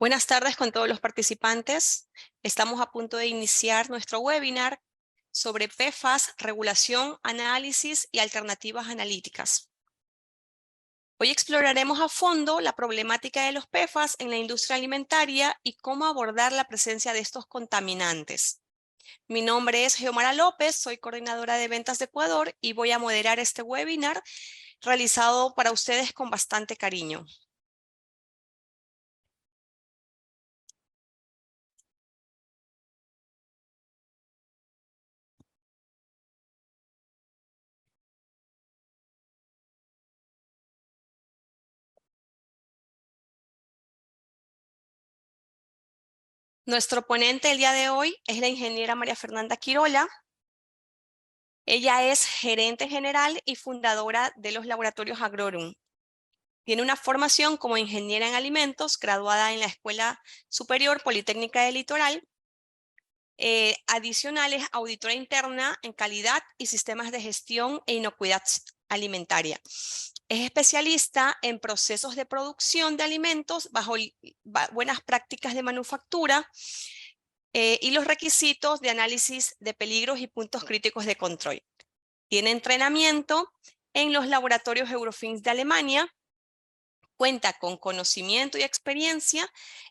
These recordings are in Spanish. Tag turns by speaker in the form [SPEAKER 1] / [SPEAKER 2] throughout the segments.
[SPEAKER 1] Buenas tardes con todos los participantes. Estamos a punto de iniciar nuestro webinar sobre PFAS, regulación, análisis y alternativas analíticas. Hoy exploraremos a fondo la problemática de los PFAS en la industria alimentaria y cómo abordar la presencia de estos contaminantes. Mi nombre es Geomara López, soy coordinadora de ventas de Ecuador y voy a moderar este webinar realizado para ustedes con bastante cariño. Nuestro ponente el día de hoy es la ingeniera María Fernanda Quirola. Ella es gerente general y fundadora de los laboratorios Agrorum. Tiene una formación como ingeniera en alimentos, graduada en la Escuela Superior Politécnica del Litoral. Adicional es auditora interna en calidad y sistemas de gestión e inocuidad alimentaria. Es especialista en procesos de producción de alimentos bajo buenas prácticas de manufactura y los requisitos de análisis de peligros y puntos críticos de control. Tiene entrenamiento en los laboratorios Eurofins de Alemania. Cuenta con conocimiento y experiencia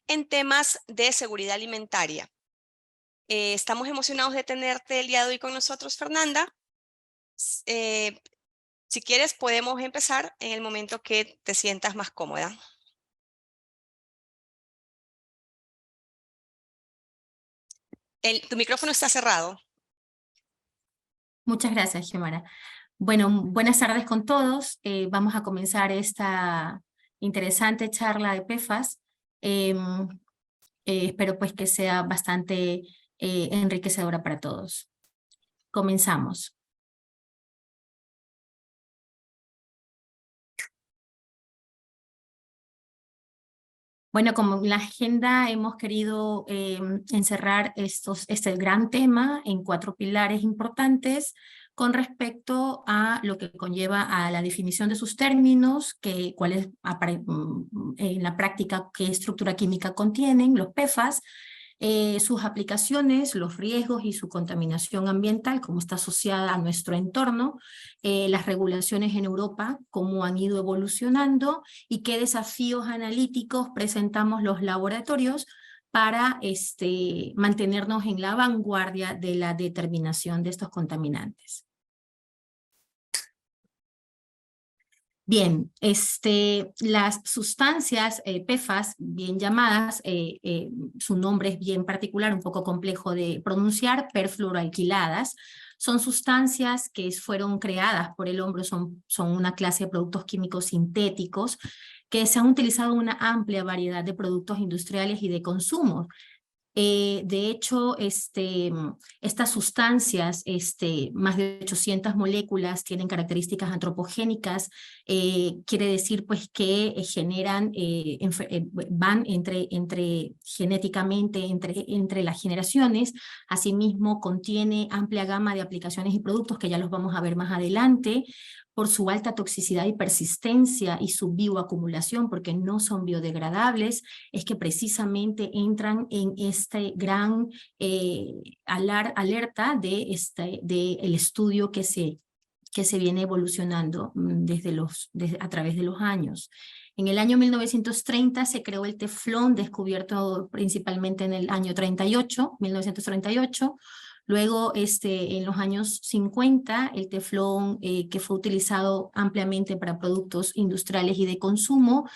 [SPEAKER 1] en temas de seguridad alimentaria. Estamos emocionados de tenerte el día de hoy con nosotros, Fernanda. Si quieres, podemos empezar en el momento que te sientas más cómoda. Tu micrófono está cerrado.
[SPEAKER 2] Muchas gracias, Geomara. Bueno, buenas tardes con todos. Vamos a comenzar esta interesante charla de PFAS. Espero pues que sea bastante enriquecedora para todos. Comenzamos. Bueno, como en la agenda hemos querido encerrar este gran tema en 4 pilares importantes con respecto a lo que conlleva a la definición de sus términos, cuál es en la práctica qué estructura química contienen los PFAS, sus aplicaciones, los riesgos y su contaminación ambiental, cómo está asociada a nuestro entorno, las regulaciones en Europa, cómo han ido evolucionando y qué desafíos analíticos presentamos los laboratorios para mantenernos en la vanguardia de la determinación de estos contaminantes. Bien, las sustancias PFAS, bien llamadas, su nombre es bien particular, un poco complejo de pronunciar, perfluoroalquiladas, son sustancias que fueron creadas por el hombre, son una clase de productos químicos sintéticos que se han utilizado en una amplia variedad de productos industriales y de consumo. De hecho, estas sustancias, más de 800 moléculas, tienen características antropogénicas, quiere decir pues que generan, van genéticamente entre las generaciones. Asimismo, contiene amplia gama de aplicaciones y productos que ya los vamos a ver más adelante, por su alta toxicidad y persistencia y su bioacumulación, porque no son biodegradables, es que precisamente entran en este gran alerta de el estudio que se viene evolucionando a través de los años. En el año 1930 se creó el teflón, descubierto principalmente en el año 1938. Luego, en los años 50, el teflón que fue utilizado ampliamente para productos industriales y de consumo,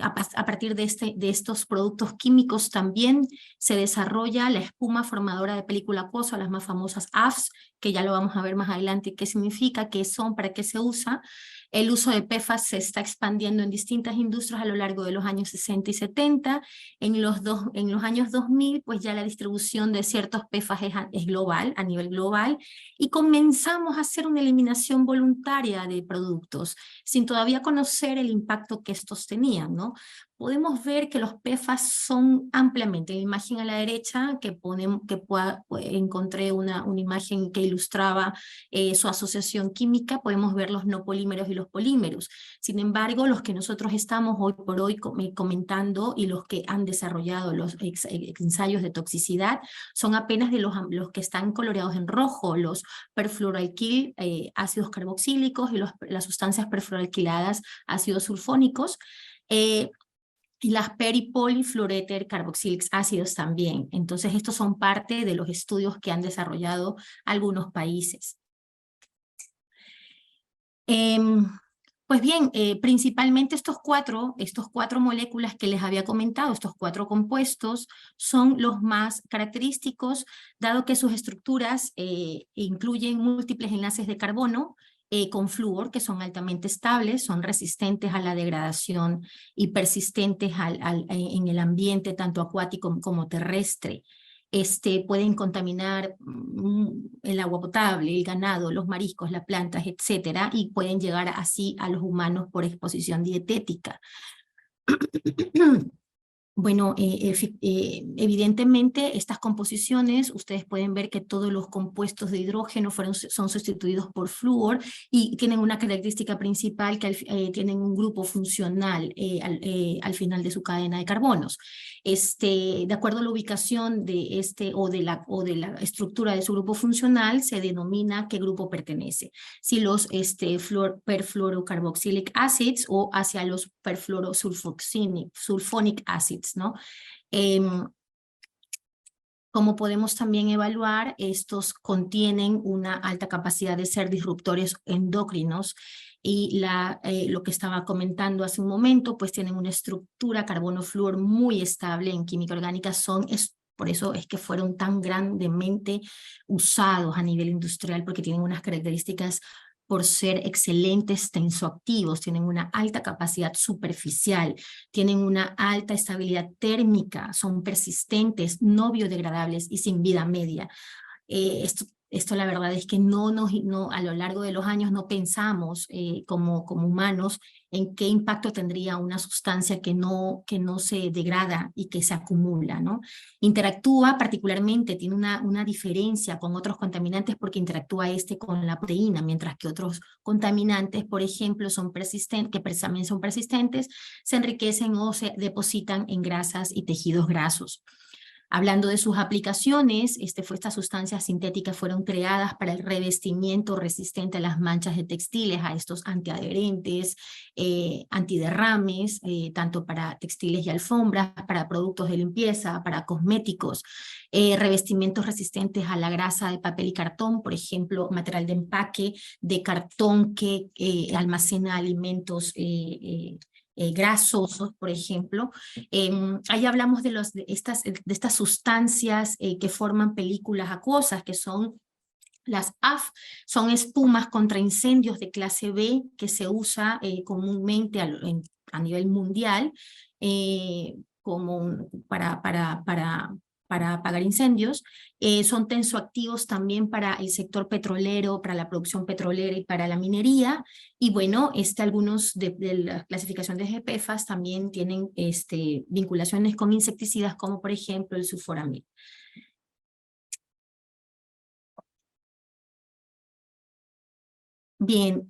[SPEAKER 2] a partir de estos productos químicos también se desarrolla la espuma formadora de película acuosa, las más famosas AFs, que ya lo vamos a ver más adelante qué significa, qué son, para qué se usa. El uso de PFAS se está expandiendo en distintas industrias a lo largo de los años 60 y 70. En los años 2000, pues ya la distribución de ciertos PFAS es global, a nivel global, y comenzamos a hacer una eliminación voluntaria de productos, sin todavía conocer el impacto que estos tenían, ¿no? podemos ver que los PFAS son ampliamente, la imagen a la derecha, encontré una imagen que ilustraba su asociación química, podemos ver los no polímeros y los polímeros. Sin embargo, los que nosotros estamos hoy por hoy comentando y los que han desarrollado los ensayos de toxicidad son apenas de los que están coloreados en rojo, los perfluoroalquil, ácidos carboxílicos y las sustancias perfluoroalquiladas, ácidos sulfónicos, y las peripolifluoréter carboxílicos ácidos también. Entonces, estos son parte de los estudios que han desarrollado algunos países. Pues bien, principalmente estos cuatro moléculas que les había comentado, estos 4 compuestos, son los más característicos, dado que sus estructuras incluyen múltiples enlaces de carbono, con flúor, que son altamente estables, son resistentes a la degradación y persistentes en el ambiente tanto acuático como terrestre. Pueden contaminar el agua potable, el ganado, los mariscos, las plantas, etcétera, y pueden llegar así a los humanos por exposición dietética. Bueno, evidentemente estas composiciones, ustedes pueden ver que todos los compuestos de hidrógeno son sustituidos por flúor y tienen una característica principal que tienen un grupo funcional al final de su cadena de carbonos. De acuerdo a la ubicación de o de la estructura de su grupo funcional, se denomina qué grupo pertenece. Si los perfluorocarboxylic acids o hacia los perfluorosulfonic acids, ¿no? Como podemos también evaluar, estos contienen una alta capacidad de ser disruptores endocrinos y lo que estaba comentando hace un momento, pues tienen una estructura carbono-flúor muy estable en química orgánica, por eso es que fueron tan grandemente usados a nivel industrial, porque tienen unas características por ser excelentes tensoactivos, tienen una alta capacidad superficial, tienen una alta estabilidad térmica, son persistentes, no biodegradables y sin vida media. Esto la verdad es que a lo largo de los años no pensamos como humanos en qué impacto tendría una sustancia que no se degrada y que se acumula, ¿no? Interactúa particularmente, tiene una diferencia con otros contaminantes porque interactúa con la proteína, mientras que otros contaminantes, por ejemplo, que también son persistentes, se enriquecen o se depositan en grasas y tejidos grasos. Hablando de sus aplicaciones, estas sustancias sintéticas fueron creadas para el revestimiento resistente a las manchas de textiles, a estos antiadherentes, antiderrames, tanto para textiles y alfombras, para productos de limpieza, para cosméticos, revestimientos resistentes a la grasa de papel y cartón, por ejemplo, material de empaque de cartón que almacena alimentos grasosos, por ejemplo. Ahí hablamos de estas sustancias que forman películas acuosas, que son las AF, son espumas contra incendios de clase B que se usa comúnmente a nivel mundial para apagar incendios. Son tensoactivos también para el sector petrolero, para la producción petrolera y para la minería. Y bueno, algunos de la clasificación de PFAS también tienen vinculaciones con insecticidas, como por ejemplo el sulforamid. Bien,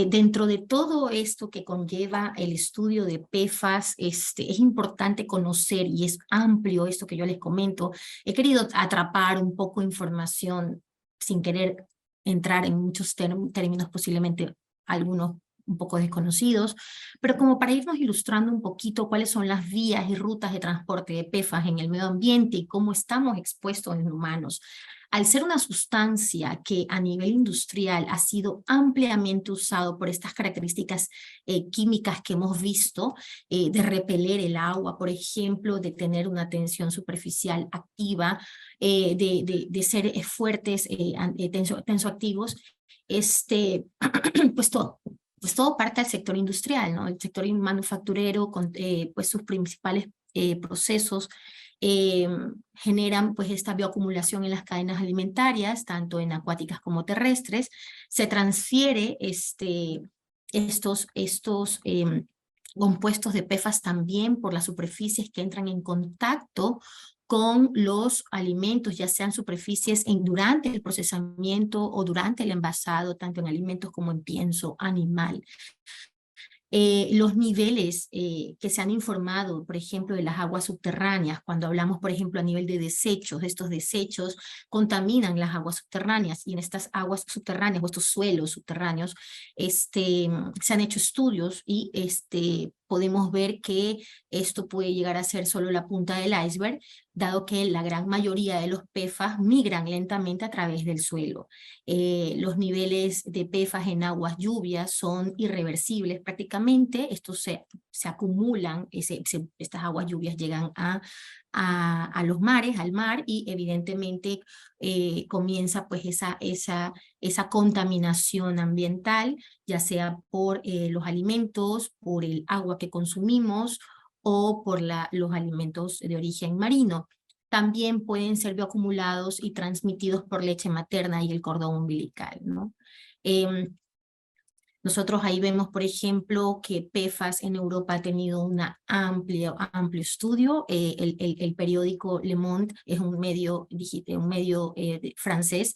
[SPEAKER 2] dentro de todo esto que conlleva el estudio de PFAS, es importante conocer, y es amplio esto que yo les comento. He querido atrapar un poco de información sin querer entrar en muchos términos, posiblemente algunos un poco desconocidos, pero como para irnos ilustrando un poquito cuáles son las vías y rutas de transporte de PFAS en el medio ambiente y cómo estamos expuestos en humanos. Al ser una sustancia que a nivel industrial ha sido ampliamente usado por estas características químicas que hemos visto, de repeler el agua, por ejemplo, de tener una tensión superficial activa, de ser fuertes, tensoactivos, pues todo parte del sector industrial, ¿no? El sector manufacturero, con pues sus principales procesos, generan pues esta bioacumulación en las cadenas alimentarias, tanto en acuáticas como terrestres. Se transfiere estos compuestos de PFAS también por las superficies que entran en contacto con los alimentos, ya sean superficies durante el procesamiento o durante el envasado, tanto en alimentos como en pienso animal. Los niveles que se han informado, por ejemplo, de las aguas subterráneas, cuando hablamos, por ejemplo, a nivel de desechos, estos desechos contaminan las aguas subterráneas, y en estas aguas subterráneas o estos suelos subterráneos se han hecho estudios y podemos ver que esto puede llegar a ser solo la punta del iceberg, dado que la gran mayoría de los PFAS migran lentamente a través del suelo. Los niveles de PFAS en aguas lluvias son irreversibles prácticamente. Estos se acumulan, estas aguas lluvias llegan a los mares, al mar, y evidentemente comienza pues esa contaminación ambiental, ya sea por los alimentos, por el agua que consumimos o por los alimentos de origen marino. También pueden ser bioacumulados y transmitidos por leche materna y el cordón umbilical, ¿no? Nosotros ahí vemos, por ejemplo, que PFAS en Europa ha tenido un amplio estudio. El periódico Le Monde es un medio francés,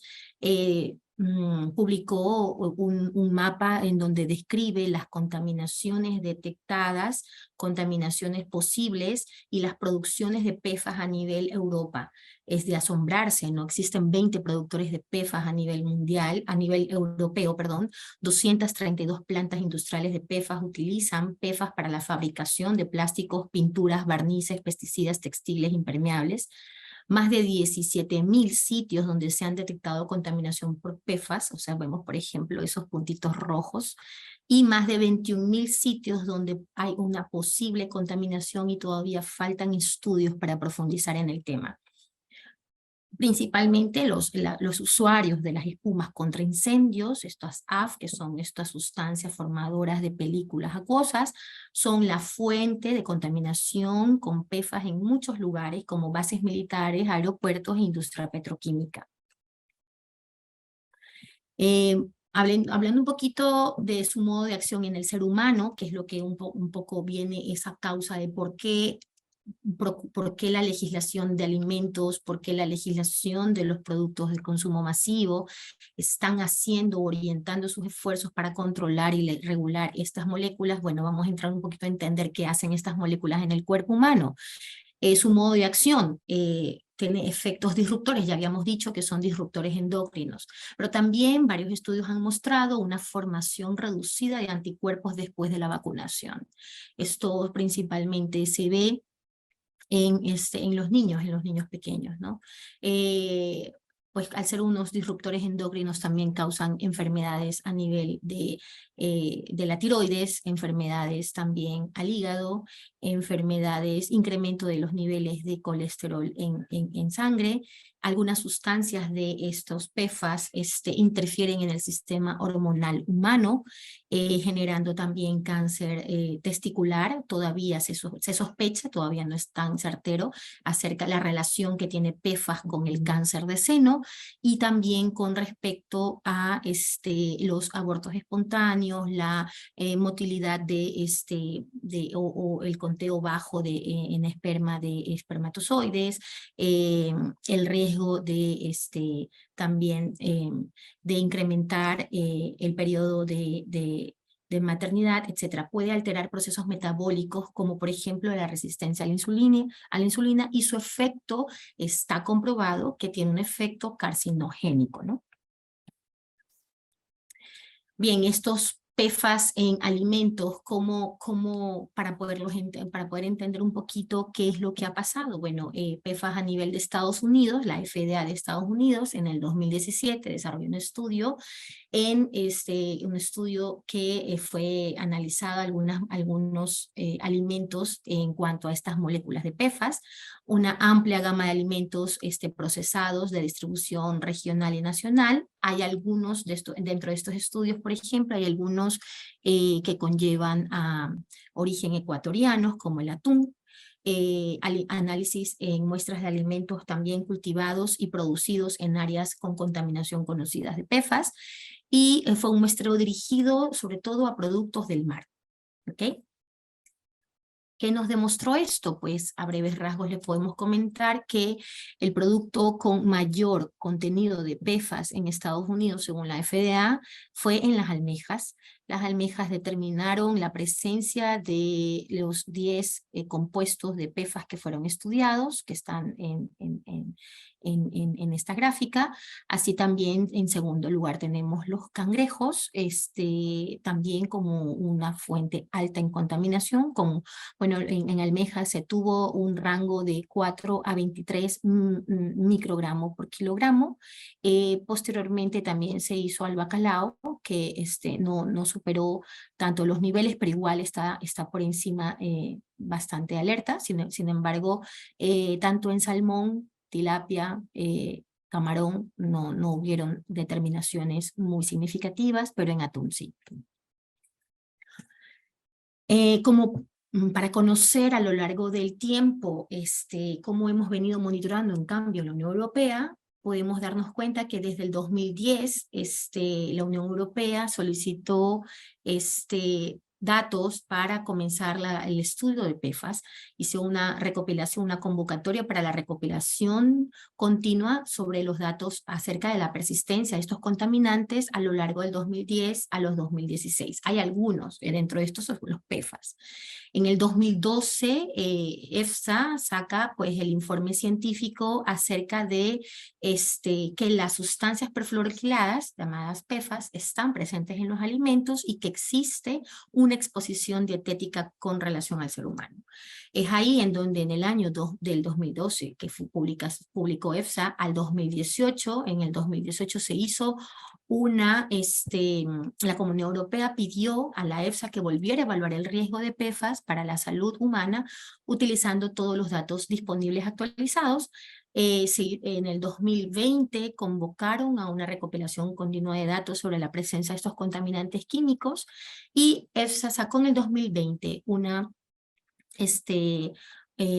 [SPEAKER 2] publicó un mapa en donde describe las contaminaciones detectadas, contaminaciones posibles y las producciones de PFAS a nivel Europa. Es de asombrarse, ¿no? Existen 20 productores de PFAS a nivel mundial, a nivel europeo, perdón. 232 plantas industriales de PFAS utilizan PFAS para la fabricación de plásticos, pinturas, barnices, pesticidas, textiles, impermeables. Más de 17.000 sitios donde se han detectado contaminación por PFAS, o sea, vemos por ejemplo esos puntitos rojos, y más de 21.000 sitios donde hay una posible contaminación y todavía faltan estudios para profundizar en el tema. Principalmente los usuarios de las espumas contra incendios, estas AF, que son estas sustancias formadoras de películas acuosas, son la fuente de contaminación con PFAS en muchos lugares, como bases militares, aeropuertos e industria petroquímica. Hablando un poquito de su modo de acción en el ser humano, que es lo que un poco viene esa causa de por qué la legislación de alimentos, por qué la legislación de los productos de consumo masivo están orientando sus esfuerzos para controlar y regular estas moléculas. Bueno, vamos a entrar un poquito a entender qué hacen estas moléculas en el cuerpo humano. Su modo de acción tiene efectos disruptores, ya habíamos dicho que son disruptores endocrinos, pero también varios estudios han mostrado una formación reducida de anticuerpos después de la vacunación. Esto principalmente se ve en los niños pequeños, ¿no? Pues al ser unos disruptores endocrinos también causan enfermedades a nivel de la tiroides, enfermedades también al hígado, incremento de los niveles de colesterol en sangre. Algunas sustancias de estos PFAS interfieren en el sistema hormonal humano, generando también cáncer testicular. Todavía se sospecha, todavía no es tan certero, acerca de la relación que tiene PFAS con el cáncer de seno, y también con respecto a los abortos espontáneos, la motilidad o el conteo bajo en esperma de espermatozoides, el riesgo de también de incrementar el periodo de maternidad, etcétera. Puede alterar procesos metabólicos como por ejemplo la resistencia a la insulina, y su efecto está comprobado que tiene un efecto carcinogénico, ¿no? Bien, estos PFAS en alimentos, para poder entender un poquito qué es lo que ha pasado. Bueno, PFAS a nivel de Estados Unidos, la FDA de Estados Unidos en el 2017 desarrolló un estudio que fue analizado algunos alimentos en cuanto a estas moléculas de PFAS, una amplia gama de alimentos procesados de distribución regional y nacional. Hay algunos dentro de estos estudios, por ejemplo, hay algunos que conllevan a origen ecuatorianos, como el atún. Análisis en muestras de alimentos también cultivados y producidos en áreas con contaminación conocidas de PFAS, y fue un muestreo dirigido sobre todo a productos del mar. ¿Okay? ¿Qué nos demostró esto? Pues a breves rasgos le podemos comentar que el producto con mayor contenido de PFAS en Estados Unidos, según la FDA, fue en las almejas. Las almejas determinaron la presencia de los 10 compuestos de PFAS que fueron estudiados, que están en esta gráfica. Así también, en segundo lugar, tenemos los cangrejos, también como una fuente alta en contaminación, con bueno, en almejas se tuvo un rango de 4 a 23 microgramos por kilogramo. Posteriormente también se hizo al bacalao, que no superó tanto los niveles, pero igual está por encima, bastante alerta. Sin embargo, tanto en salmón, tilapia, camarón, no hubieron determinaciones muy significativas, pero en atún sí. Como para conocer a lo largo del tiempo cómo hemos venido monitorando en cambio la Unión Europea, podemos darnos cuenta que desde el 2010 la Unión Europea solicitó datos para comenzar el estudio de PFAS. Hizo una recopilación, una convocatoria para la recopilación continua sobre los datos acerca de la persistencia de estos contaminantes a lo largo del 2010 a los 2016. Hay algunos, dentro de estos son los PFAS. En el 2012, EFSA saca pues el informe científico acerca de que las sustancias perfluoroquiladas, llamadas PFAS, están presentes en los alimentos y que existe una exposición dietética con relación al ser humano. Es ahí en donde en el año del 2012, que publicó EFSA, al 2018, en el 2018 se hizo la Comunidad Europea pidió a la EFSA que volviera a evaluar el riesgo de PFAS para la salud humana utilizando todos los datos disponibles actualizados. En el 2020 convocaron a una recopilación continua de datos sobre la presencia de estos contaminantes químicos y EFSA sacó en el 2020 una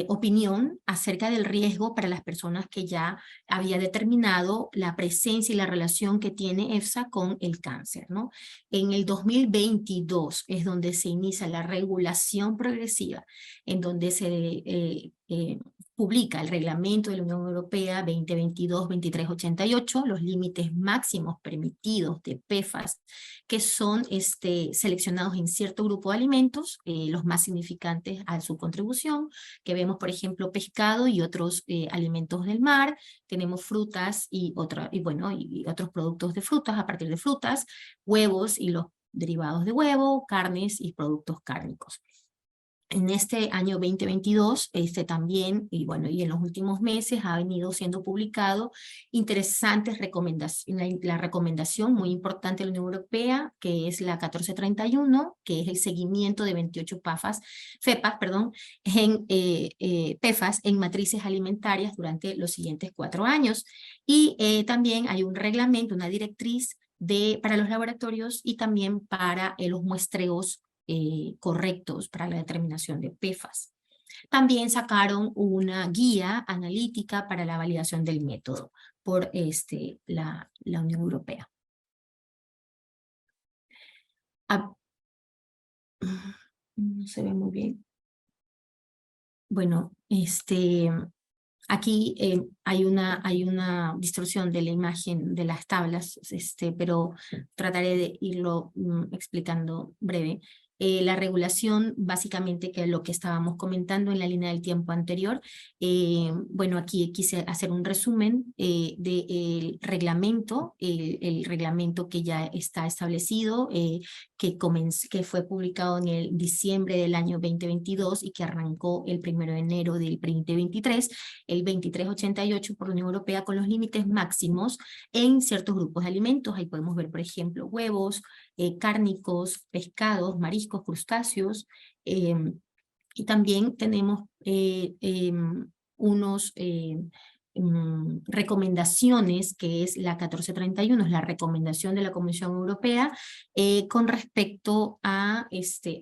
[SPEAKER 2] opinión acerca del riesgo para las personas que ya había determinado la presencia y la relación que tiene EFSA con el cáncer, ¿no? En el 2022 es donde se inicia la regulación progresiva, en donde se publica el reglamento de la Unión Europea 2022-2388, los límites máximos permitidos de PFAS, que son seleccionados en cierto grupo de alimentos, los más significantes a su contribución, que vemos, por ejemplo, pescado y otros alimentos del mar, tenemos frutas y otros productos de frutas a partir de frutas, huevos y los derivados de huevo, carnes y productos cárnicos. En este año 2022, también, y en los últimos meses ha venido siendo publicado interesantes recomendaciones, la recomendación muy importante de la Unión Europea, que es la 1431, que es el seguimiento de 28 PFAS en matrices alimentarias durante los siguientes 4 años. Y también hay un reglamento, una directriz para los laboratorios y también para los muestreos correctos para la determinación de PFAS. También sacaron una guía analítica para la validación del método por la Unión Europea. No se ve muy bien. Bueno, aquí hay una distorsión de la imagen de las tablas, pero trataré de irlo explicando breve. La regulación, básicamente, que es lo que estábamos comentando en la línea del tiempo anterior. Aquí quise hacer un resumen del reglamento, el reglamento que ya está establecido, que fue publicado en el diciembre del año 2022 y que arrancó el 1 de enero del 2023, el 2388 por la Unión Europea, con los límites máximos en ciertos grupos de alimentos. Ahí podemos ver, por ejemplo, huevos, cárnicos, pescados, mariscos, crustáceos, y también tenemos unos recomendaciones, que es la 1431, es la recomendación de la Comisión Europea con respecto a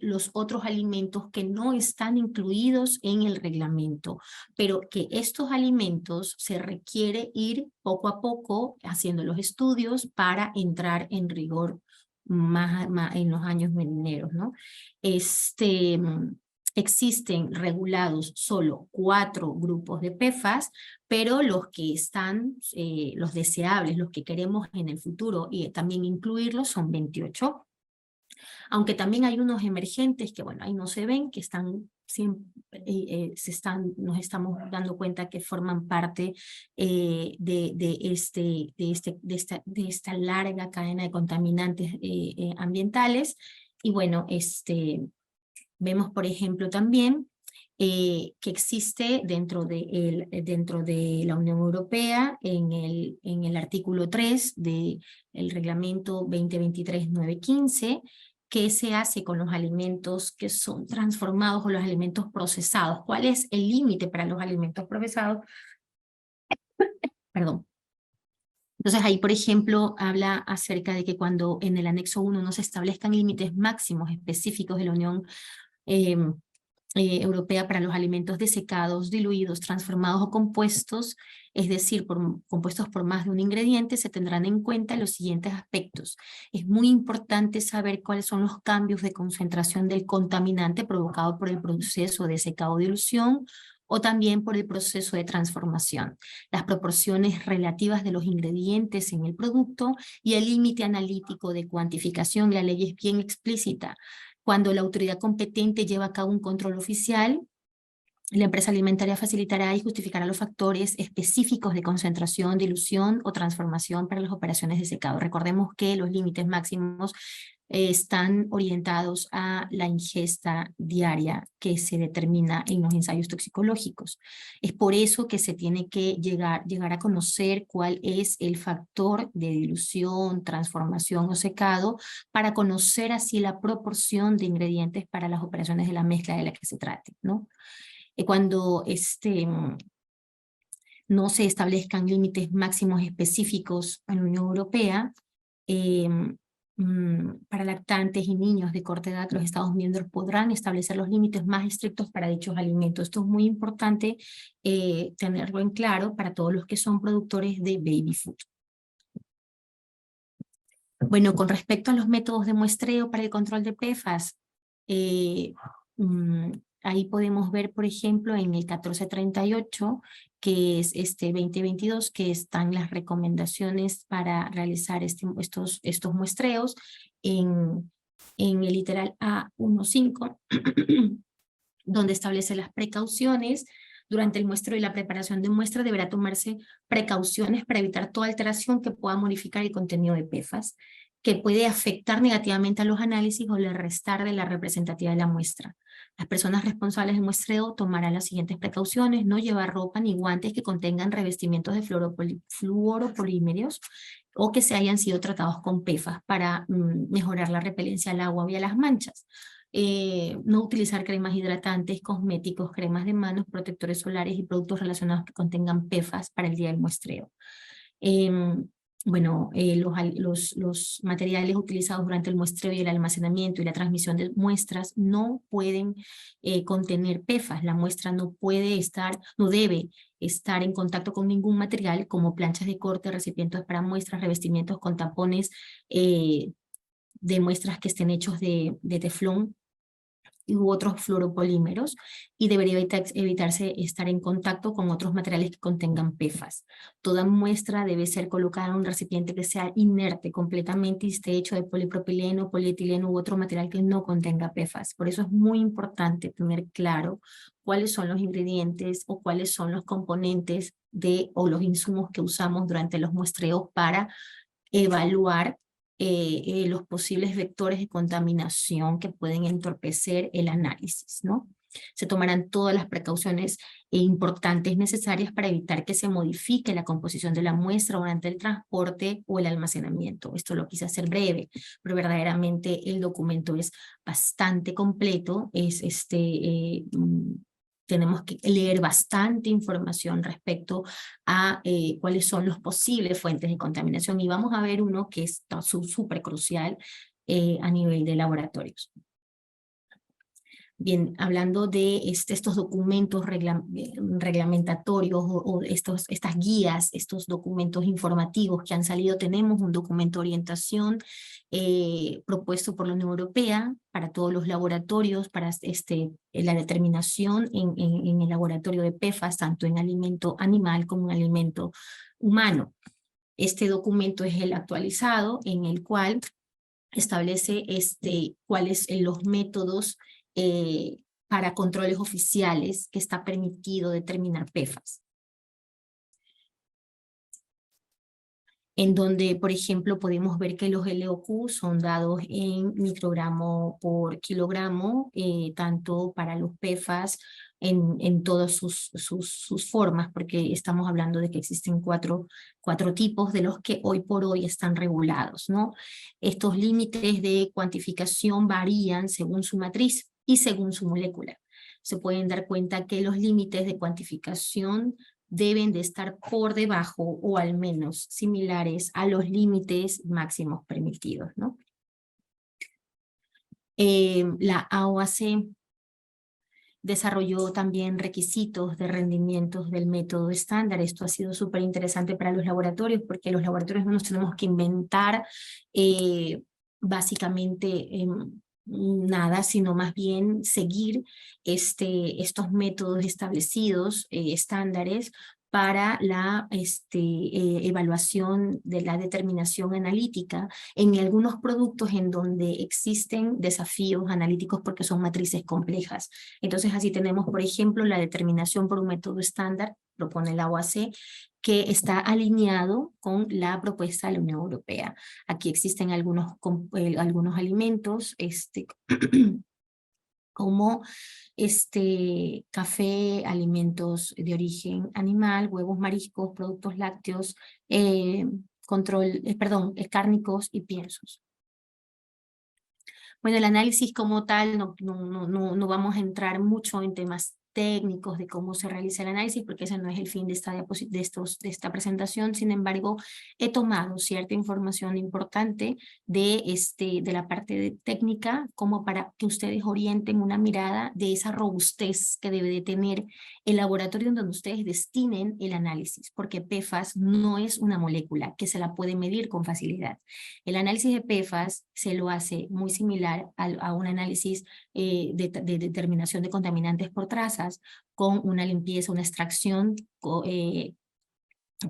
[SPEAKER 2] los otros alimentos que no están incluidos en el reglamento, pero que estos alimentos se requiere ir poco a poco haciendo los estudios para entrar en rigor más en los años venideros, ¿no? Existen regulados solo 4 grupos de PFAS, pero los que están, los deseables, los que queremos en el futuro y también incluirlos son 28. Aunque también hay unos emergentes que, bueno, ahí no se ven, que están nos estamos dando cuenta que forman parte de esta larga cadena de contaminantes ambientales. Y bueno, vemos, por ejemplo, también que existe dentro de la Unión Europea, en el artículo 3 del reglamento 2023-915, qué se hace con los alimentos que son transformados o los alimentos procesados. ¿Cuál es el límite para los alimentos procesados? Perdón. Entonces ahí, por ejemplo, habla acerca de que cuando en el anexo 1 no se establezcan límites máximos específicos de la Unión Europea para los alimentos desecados, diluidos, transformados o compuestos, es decir, compuestos por más de un ingrediente, se tendrán en cuenta los siguientes aspectos. Es muy importante saber cuáles son los cambios de concentración del contaminante provocado por el proceso de secado o dilución, o también por el proceso de transformación, las proporciones relativas de los ingredientes en el producto y el límite analítico de cuantificación. La ley es bien explícita. Cuando la autoridad competente lleva a cabo un control oficial, la empresa alimentaria facilitará y justificará los factores específicos de concentración, dilución o transformación para las operaciones de secado. Recordemos que los límites máximos están orientados a la ingesta diaria que se determina en los ensayos toxicológicos. Es por eso que se tiene que llegar a conocer cuál es el factor de dilución, transformación o secado, para conocer así la proporción de ingredientes para las operaciones de la mezcla de la que se trate, ¿no? Cuando no se establezcan límites máximos específicos en la Unión Europea, para lactantes y niños de corta edad, los Estados miembros podrán establecer los límites más estrictos para dichos alimentos. Esto es muy importante tenerlo en claro para todos los que son productores de baby food. Bueno, con respecto a los métodos de muestreo para el control de PFAS, ahí podemos ver, por ejemplo, en el 1438, que es 2022, que están las recomendaciones para realizar estos muestreos en el literal A15, donde establece las precauciones. Durante el muestreo y la preparación de muestra deberá tomarse precauciones para evitar toda alteración que pueda modificar el contenido de PFAS, que puede afectar negativamente a los análisis o le restar de la representatividad de la muestra. Las personas responsables del muestreo tomarán las siguientes precauciones: no llevar ropa ni guantes que contengan revestimientos de fluoropolímeros o que se hayan sido tratados con PFAS para mejorar la repelencia al agua y a las manchas. No utilizar cremas hidratantes, cosméticos, cremas de manos, protectores solares y productos relacionados que contengan PFAS para el día del muestreo. Los materiales utilizados durante el muestreo y el almacenamiento y la transmisión de muestras no pueden contener PFAS. La muestra no debe estar en contacto con ningún material como planchas de corte, recipientes para muestras, revestimientos con tapones de muestras que estén hechos de teflón u otros fluoropolímeros, y debería evitarse estar en contacto con otros materiales que contengan PFAS. Toda muestra debe ser colocada en un recipiente que sea inerte completamente y esté hecho de polipropileno, polietileno u otro material que no contenga PFAS. Por eso es muy importante tener claro cuáles son los ingredientes o cuáles son los componentes o los insumos que usamos durante los muestreos para evaluar los posibles vectores de contaminación que pueden entorpecer el análisis, ¿no? Se tomarán todas las precauciones importantes necesarias para evitar que se modifique la composición de la muestra durante el transporte o el almacenamiento. Esto lo quise hacer breve, pero verdaderamente el documento es bastante completo. Tenemos que leer bastante información respecto a cuáles son las posibles fuentes de contaminación, y vamos a ver uno que es súper crucial a nivel de laboratorios. Bien, hablando de estos documentos reglamentatorios o estas guías, estos documentos informativos que han salido, tenemos un documento de orientación propuesto por la Unión Europea para todos los laboratorios, para la determinación en el laboratorio de PFAS, tanto en alimento animal como en alimento humano. Este documento es el actualizado en el cual establece cuáles los métodos para controles oficiales que está permitido determinar PFAS. En donde, por ejemplo, podemos ver que los LOQ son dados en microgramo por kilogramo, tanto para los PFAS en todas sus formas, porque estamos hablando de que existen cuatro tipos de los que hoy por hoy están regulados, ¿no? Estos límites de cuantificación varían según su matriz y según su molécula. Se pueden dar cuenta que los límites de cuantificación deben de estar por debajo o al menos similares a los límites máximos permitidos, ¿no? La AOAC desarrolló también requisitos de rendimientos del método estándar. Esto ha sido súper interesante para los laboratorios porque los laboratorios no nos tenemos que inventar básicamente nada, sino más bien seguir estos métodos establecidos, estándares, para la evaluación de la determinación analítica en algunos productos en donde existen desafíos analíticos porque son matrices complejas. Entonces así tenemos, por ejemplo, la determinación por un método estándar, propone la OAC, que está alineado con la propuesta de la Unión Europea. Aquí existen algunos alimentos como café, alimentos de origen animal, huevos, mariscos, productos lácteos, cárnicos y piensos. Bueno, el análisis como tal, no vamos a entrar mucho en temas técnicos de cómo se realiza el análisis, porque ese no es el fin de esta presentación. Sin embargo, he tomado cierta información importante de la parte técnica, como para que ustedes orienten una mirada de esa robustez que debe de tener el laboratorio en donde ustedes destinen el análisis, porque PFAS no es una molécula que se la puede medir con facilidad. El análisis de PFAS se lo hace muy similar a un análisis de determinación de contaminantes por trazas, con una limpieza, una extracción.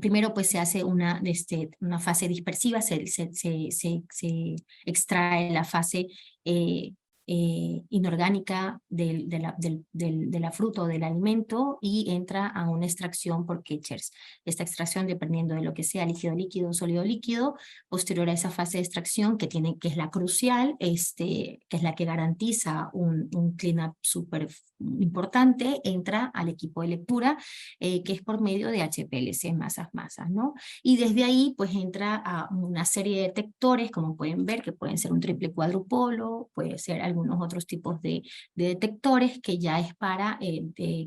[SPEAKER 2] Primero pues se hace una fase dispersiva, se extrae la fase inorgánica de la fruta o del alimento y entra a una extracción por Ketchers. Esta extracción, dependiendo de lo que sea, líquido, líquido, sólido, líquido, posterior a esa fase de extracción que es la crucial, que es la que garantiza un cleanup súper importante, entra al equipo de lectura, que es por medio de HPLC, masas, ¿no? Y desde ahí pues entra a una serie de detectores, como pueden ver, que pueden ser un triple cuadrupolo, puede ser algunos otros tipos de detectores, que ya es para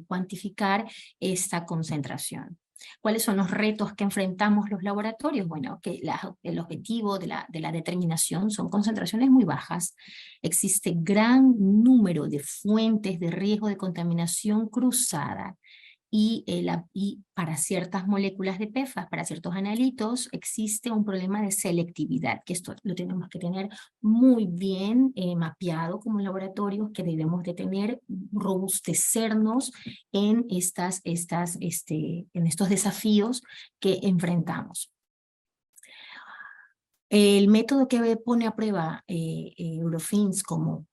[SPEAKER 2] cuantificar esta concentración. ¿Cuáles son los retos que enfrentamos los laboratorios? Bueno, que el objetivo de la determinación son concentraciones muy bajas. Existe gran número de fuentes de riesgo de contaminación cruzada. Y para ciertas moléculas de PFAS, para ciertos analitos, existe un problema de selectividad, que esto lo tenemos que tener muy bien mapeado como laboratorios, que debemos de tener, robustecernos en estos desafíos que enfrentamos. El método que pone a prueba Eurofins con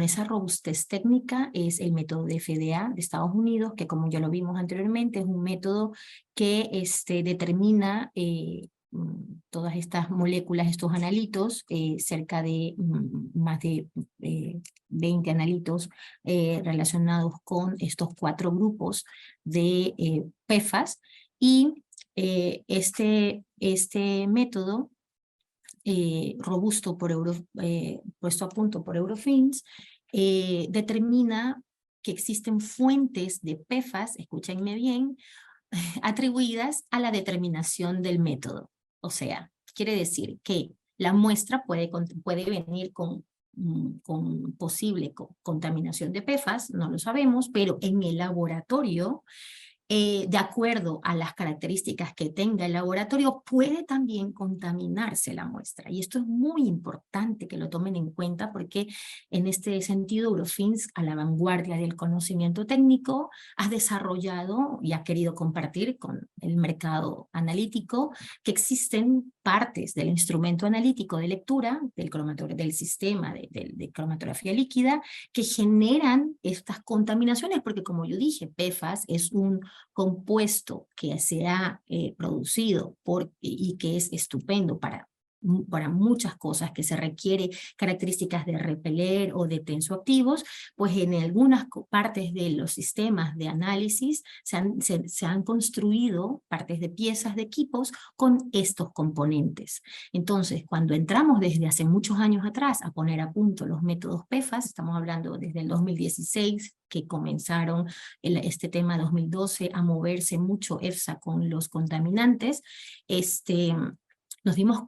[SPEAKER 2] esa robustez técnica es el método de FDA de Estados Unidos, que como ya lo vimos anteriormente, es un método que determina todas estas moléculas, estos analitos, cerca de más de 20 analitos relacionados con estos 4 grupos de PFAS, y este método robusto puesto a punto por Eurofins, determina que existen fuentes de PFAS, escúchenme bien, atribuidas a la determinación del método. O sea, quiere decir que la muestra puede venir con con posible contaminación de PFAS, no lo sabemos, pero en el laboratorio, de acuerdo a las características que tenga el laboratorio, puede también contaminarse la muestra. Y esto es muy importante que lo tomen en cuenta porque en este sentido Eurofins, a la vanguardia del conocimiento técnico, ha desarrollado y ha querido compartir con el mercado analítico que existen partes del instrumento analítico de lectura del sistema de cromatografía líquida que generan estas contaminaciones, porque como yo dije, PFAS es un compuesto que se ha producido y que es estupendo para muchas cosas, que se requiere características de repeler o de tensoactivos, pues en algunas partes de los sistemas de análisis se han construido partes de piezas de equipos con estos componentes. Entonces, cuando entramos desde hace muchos años atrás a poner a punto los métodos PFAS, estamos hablando desde el 2016, que comenzaron este tema 2012 a moverse mucho EFSA con los contaminantes, nos dimos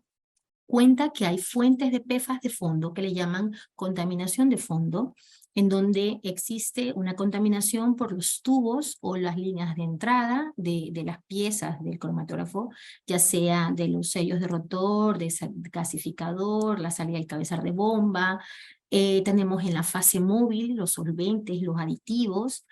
[SPEAKER 2] cuenta que hay fuentes de PFAS de fondo que le llaman contaminación de fondo, en donde existe una contaminación por los tubos o las líneas de entrada de las piezas del cromatógrafo, ya sea de los sellos de rotor, de gasificador, la salida del cabezal de bomba. Tenemos en la fase móvil los solventes, los aditivos.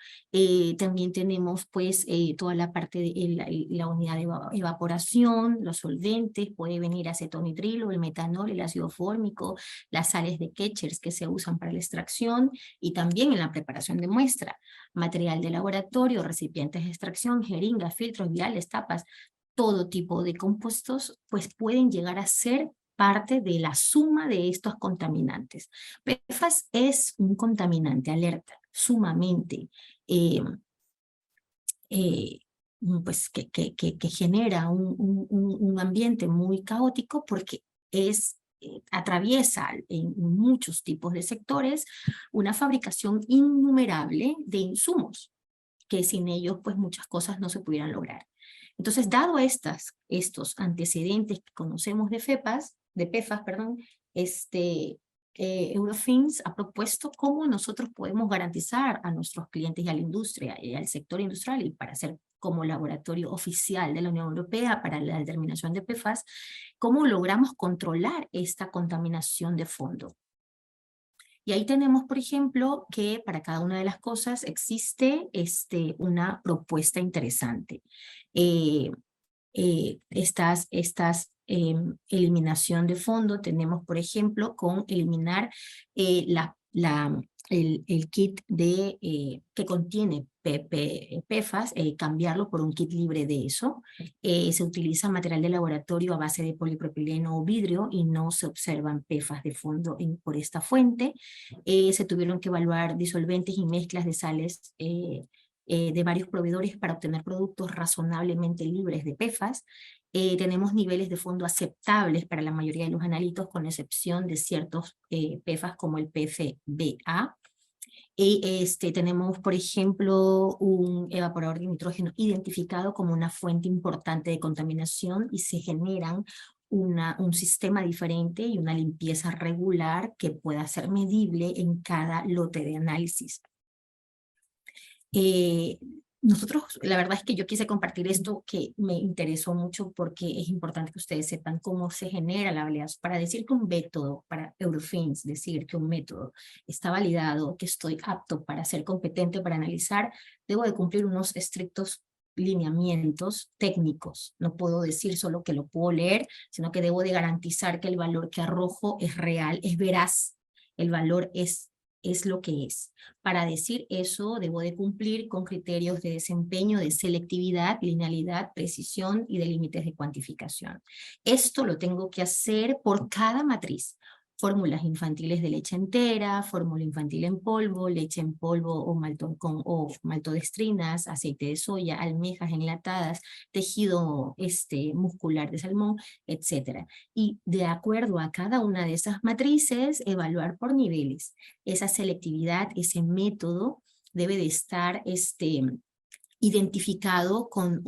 [SPEAKER 2] También tenemos pues toda la parte de la unidad de evaporación, los solventes, puede venir acetonitrilo, el metanol, el ácido fórmico, las sales de Ketchers que se usan para la extracción y también en la preparación de muestra, material de laboratorio, recipientes de extracción, jeringas, filtros, viales, tapas, todo tipo de compuestos pues pueden llegar a ser parte de la suma de estos contaminantes. PFAS es un contaminante alerta sumamente pues que genera un ambiente muy caótico porque atraviesa en muchos tipos de sectores una fabricación innumerable de insumos, que sin ellos pues muchas cosas no se pudieran lograr. Entonces, dado estos antecedentes que conocemos de PFAS, perdón, Eurofins ha propuesto cómo nosotros podemos garantizar a nuestros clientes y a la industria y al sector industrial, y para ser como laboratorio oficial de la Unión Europea para la determinación de PFAS, cómo logramos controlar esta contaminación de fondo. Y ahí tenemos, por ejemplo, que para cada una de las cosas existe una propuesta interesante. Eliminación de fondo tenemos, por ejemplo, con eliminar el kit que contiene PFAS, cambiarlo por un kit libre de eso. Se utiliza material de laboratorio a base de polipropileno o vidrio y no se observan PFAS de fondo por esta fuente. Se tuvieron que evaluar disolventes y mezclas de sales de varios proveedores para obtener productos razonablemente libres de PFAS. Tenemos niveles de fondo aceptables para la mayoría de los analitos, con excepción de ciertos PFAS como el PFBA. Tenemos, por ejemplo, un evaporador de nitrógeno identificado como una fuente importante de contaminación y se generan un sistema diferente y una limpieza regular que pueda ser medible en cada lote de análisis. Nosotros, la verdad es que yo quise compartir esto que me interesó mucho porque es importante que ustedes sepan cómo se genera la validación. Para decir que un método, para Eurofins, decir que un método está validado, que estoy apto para ser competente para analizar, debo de cumplir unos estrictos lineamientos técnicos. No puedo decir solo que lo puedo leer, sino que debo de garantizar que el valor que arrojo es real, es veraz. El valor es lo que es. Para decir eso, debo de cumplir con criterios de desempeño, de selectividad, linealidad, precisión y de límites de cuantificación. Esto lo tengo que hacer por cada matriz. Fórmulas infantiles de leche entera, fórmula infantil en polvo, leche en polvo o maltodextrinas, aceite de soya, almejas enlatadas, tejido muscular de salmón, etc. Y de acuerdo a cada una de esas matrices, evaluar por niveles. Esa selectividad, ese método debe de estar identificado con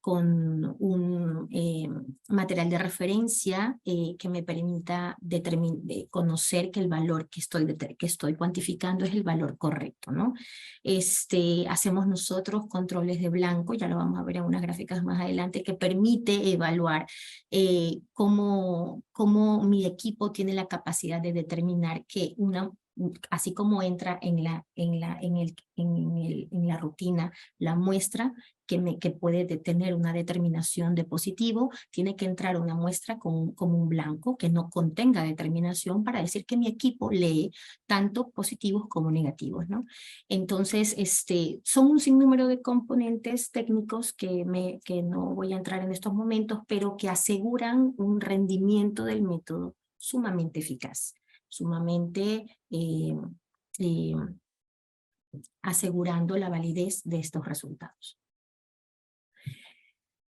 [SPEAKER 2] con un material de referencia que me permita conocer que el valor que estoy cuantificando es el valor correcto, ¿no? Hacemos nosotros controles de blanco, ya lo vamos a ver en unas gráficas más adelante, que permite evaluar cómo mi equipo tiene la capacidad de determinar que así como entra en la rutina la muestra, que puede tener una determinación de positivo, tiene que entrar una muestra como un blanco que no contenga determinación para decir que mi equipo lee tanto positivos como negativos, ¿no? Entonces, son un sinnúmero de componentes técnicos que no voy a entrar en estos momentos, pero que aseguran un rendimiento del método sumamente eficaz, sumamente asegurando la validez de estos resultados.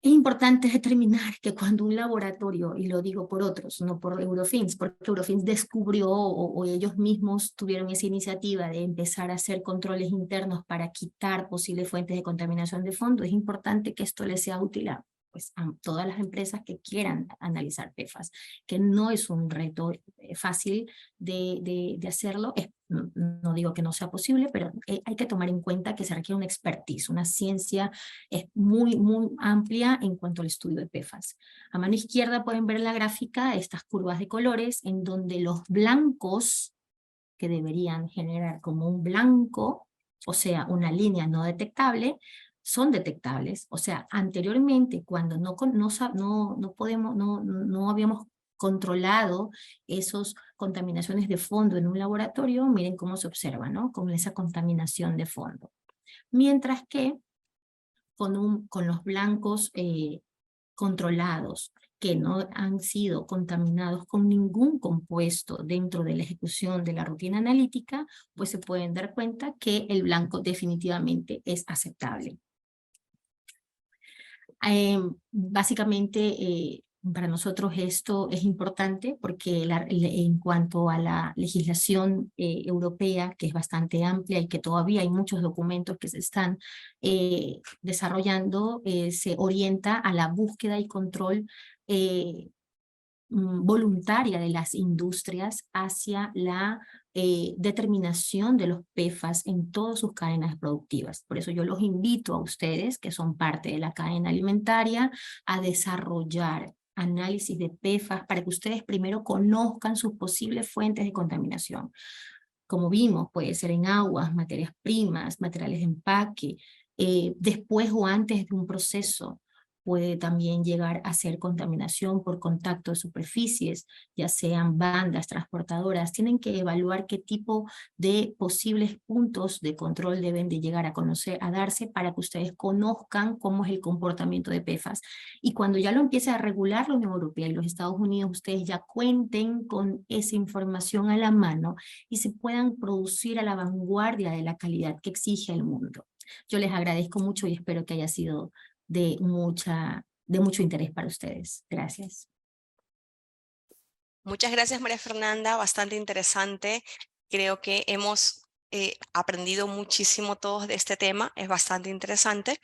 [SPEAKER 2] Es importante determinar que cuando un laboratorio, y lo digo por otros, no por Eurofins, porque Eurofins descubrió o ellos mismos tuvieron esa iniciativa de empezar a hacer controles internos para quitar posibles fuentes de contaminación de fondo, es importante que esto les sea útil a todas las empresas que quieran analizar PFAS, que no es un reto fácil de hacerlo. No digo que no sea posible, pero hay que tomar en cuenta que se requiere una expertise, una ciencia muy, muy amplia en cuanto al estudio de PFAS. A mano izquierda pueden ver la gráfica, estas curvas de colores, en donde los blancos, que deberían generar como un blanco, o sea, una línea no detectable, son detectables. O sea, anteriormente, cuando no habíamos controlado esas contaminaciones de fondo en un laboratorio, miren cómo se observa, ¿no? Con esa contaminación de fondo. Mientras que con los blancos controlados, que no han sido contaminados con ningún compuesto dentro de la ejecución de la rutina analítica, pues se pueden dar cuenta que el blanco definitivamente es aceptable. Básicamente, para nosotros esto es importante porque en cuanto a la legislación europea, que es bastante amplia y que todavía hay muchos documentos que se están desarrollando, se orienta a la búsqueda y control voluntaria de las industrias hacia la determinación de los PFAS en todas sus cadenas productivas. Por eso yo los invito a ustedes, que son parte de la cadena alimentaria, a desarrollar análisis de PFAS para que ustedes primero conozcan sus posibles fuentes de contaminación. Como vimos, puede ser en aguas, materias primas, materiales de empaque, después o antes de un proceso. Puede también llegar a ser contaminación por contacto de superficies, ya sean bandas transportadoras. Tienen que evaluar qué tipo de posibles puntos de control deben de llegar a darse para que ustedes conozcan cómo es el comportamiento de PFAS. Y cuando ya lo empiece a regular la Unión Europea y los Estados Unidos, ustedes ya cuenten con esa información a la mano y se puedan producir a la vanguardia de la calidad que exige el mundo. Yo les agradezco mucho y espero que haya sido de mucho interés para ustedes. Gracias.
[SPEAKER 1] Muchas gracias, María Fernanda, bastante interesante. Creo que hemos aprendido muchísimo todos de este tema, es bastante interesante.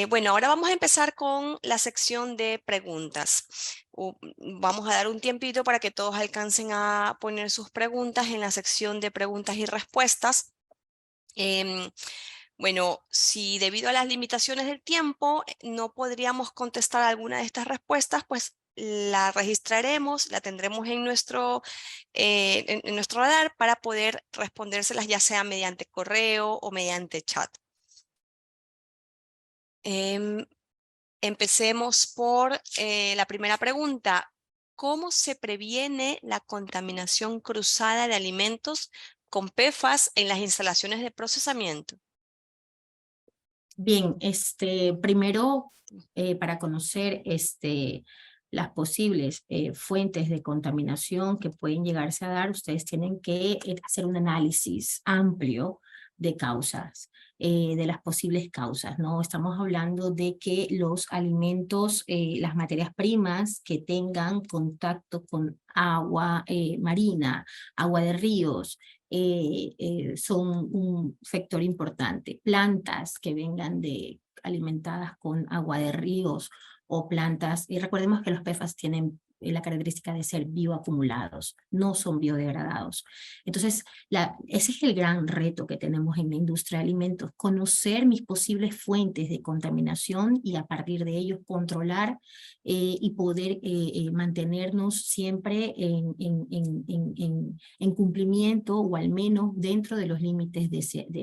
[SPEAKER 1] Bueno, ahora vamos a empezar con la sección de preguntas. Vamos a dar un tiempito para que todos alcancen a poner sus preguntas en la sección de preguntas y respuestas. Bueno, si debido a las limitaciones del tiempo no podríamos contestar alguna de estas respuestas, pues la registraremos, la tendremos en nuestro radar para poder respondérselas ya sea mediante correo o mediante chat. Empecemos por la primera pregunta. ¿Cómo se previene la contaminación cruzada de alimentos con PFAS en las instalaciones de procesamiento?
[SPEAKER 2] Bien, primero, para conocer las posibles fuentes de contaminación que pueden llegarse a dar, ustedes tienen que hacer un análisis amplio de causas, de las posibles causas, ¿no? Estamos hablando de que los alimentos, las materias primas que tengan contacto con agua marina, agua de ríos, son un factor importante. Plantas que vengan alimentadas con agua de ríos o plantas. Y recordemos que los PFAS tienen la característica de ser bioacumulados, no son biodegradados. Entonces, ese es el gran reto que tenemos en la industria de alimentos, conocer mis posibles fuentes de contaminación y a partir de ellos controlar y poder mantenernos siempre en cumplimiento o al menos dentro de los límites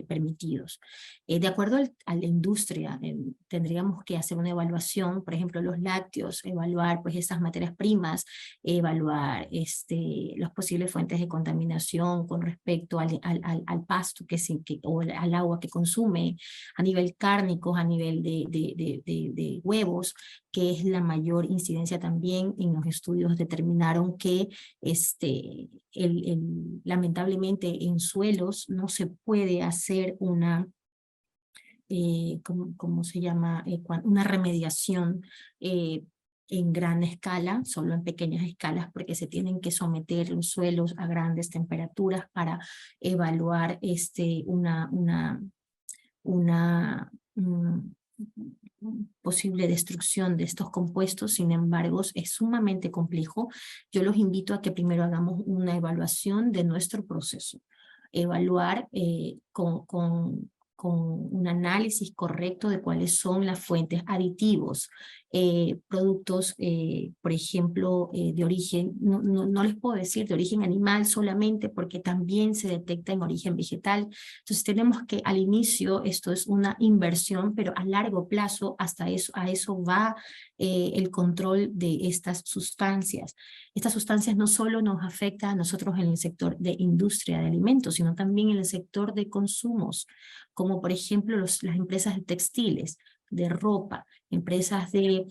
[SPEAKER 2] permitidos. De acuerdo a la industria, tendríamos que hacer una evaluación, por ejemplo, los lácteos, evaluar pues esas materias primas, evaluar las posibles fuentes de contaminación con respecto al pasto o al agua que consume, a nivel cárnicos, a nivel de huevos, que es la mayor incidencia también. En los estudios determinaron que lamentablemente en suelos no se puede hacer una ¿cómo se llama? Una remediación en gran escala, solo en pequeñas escalas, porque se tienen que someter los suelos a grandes temperaturas para evaluar mm, posible destrucción de estos compuestos. Sin embargo, es sumamente complejo. Yo los invito a que primero hagamos una evaluación de nuestro proceso, evaluar con un análisis correcto de cuáles son las fuentes, aditivos, productos, por ejemplo, de origen, no les puedo decir de origen animal solamente porque también se detecta en origen vegetal. Entonces tenemos que al inicio, esto es una inversión, pero a largo plazo a eso va el control de estas sustancias. Estas sustancias no solo nos afectan a nosotros en el sector de industria de alimentos, sino también en el sector de consumos, como por ejemplo las empresas de textiles, de ropa, empresas de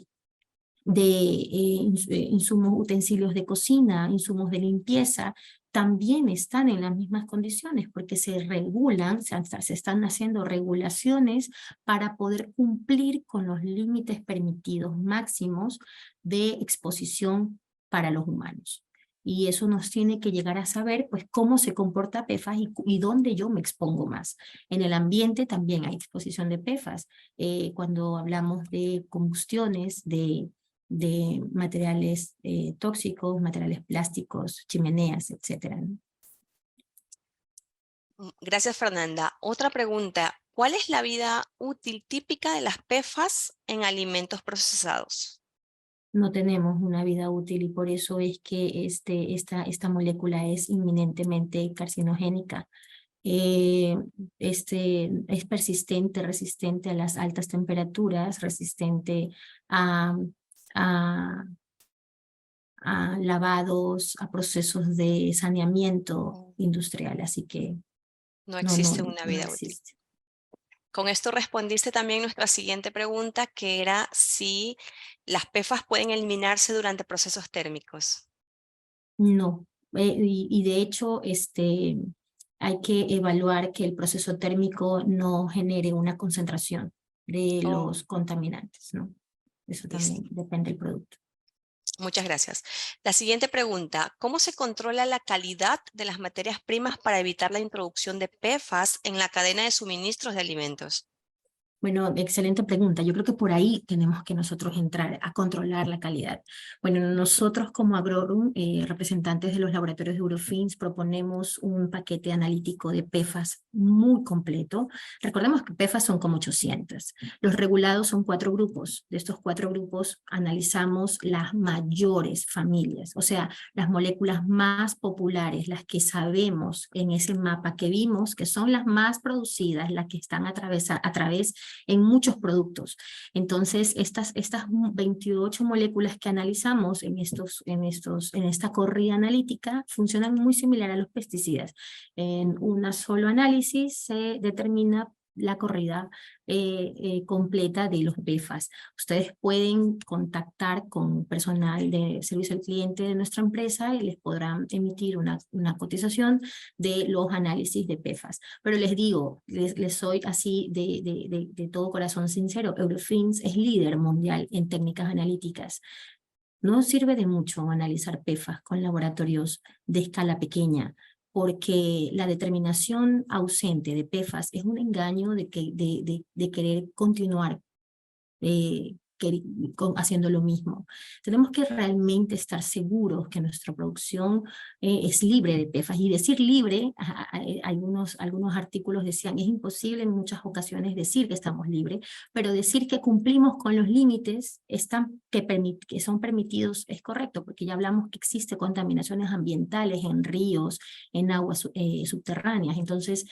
[SPEAKER 2] insumos, utensilios de cocina, insumos de limpieza, también están en las mismas condiciones porque se regulan, se están haciendo regulaciones para poder cumplir con los límites permitidos máximos de exposición para los humanos. Y eso nos tiene que llegar a saber pues cómo se comporta PFAS y dónde yo me expongo más. En el ambiente también hay exposición de PFAS. Cuando hablamos de combustiones, de materiales tóxicos, materiales plásticos, chimeneas, etcétera, ¿no?
[SPEAKER 1] Gracias, Fernanda. Otra pregunta. ¿Cuál es la vida útil típica de las PFAS en alimentos procesados?
[SPEAKER 2] No tenemos una vida útil y por eso es que esta molécula es inminentemente carcinogénica. Es persistente, resistente a las altas temperaturas, resistente a, a, a lavados, a procesos de saneamiento industrial, así que
[SPEAKER 1] No
[SPEAKER 2] no,
[SPEAKER 1] existe una
[SPEAKER 2] no
[SPEAKER 1] vida útil.
[SPEAKER 2] existe.
[SPEAKER 1] Con esto respondiste también nuestra siguiente pregunta, que era si las PFAS pueden eliminarse durante procesos térmicos.
[SPEAKER 2] No, y de hecho hay que evaluar que el proceso térmico no genere una concentración de
[SPEAKER 1] Oh,
[SPEAKER 2] los contaminantes, ¿no? Eso
[SPEAKER 1] listo.
[SPEAKER 2] también depende del producto.
[SPEAKER 1] Muchas gracias. La siguiente pregunta, ¿cómo se controla la calidad de las materias primas para evitar la introducción de PFAS en la cadena de suministros de alimentos?
[SPEAKER 2] Bueno, excelente pregunta. Yo creo que por ahí tenemos que nosotros entrar a controlar la calidad. Bueno, nosotros como Agrorum, representantes de los laboratorios de Eurofins, proponemos un paquete analítico de PFAS muy completo. Recordemos que PFAS son como 800. Los regulados son 4 grupos. De estos 4 grupos analizamos las mayores familias, o sea, las moléculas más populares, las que sabemos en ese mapa que vimos, que son las más producidas, las que están a través en muchos productos. Entonces, estas 28 moléculas que analizamos en esta corrida analítica funcionan muy similar a los pesticidas. En un solo análisis se determina la corrida completa de los PFAS. Ustedes pueden contactar con personal de servicio al cliente de nuestra empresa y les podrán emitir una cotización de los análisis de PFAS. Pero les digo, les soy así de todo corazón sincero, Eurofins es líder mundial en técnicas analíticas. No sirve de mucho analizar PFAS con laboratorios de escala pequeña, porque la determinación ausente de PFAS es un engaño de querer continuar haciendo lo mismo. Tenemos que realmente estar seguros que nuestra producción es libre de PFAS. Y decir libre, algunos artículos decían, es imposible en muchas ocasiones decir que estamos libres, pero decir que cumplimos con los límites que son permitidos es correcto, porque ya hablamos que existe contaminaciones ambientales en ríos, en aguas subterráneas. Entonces,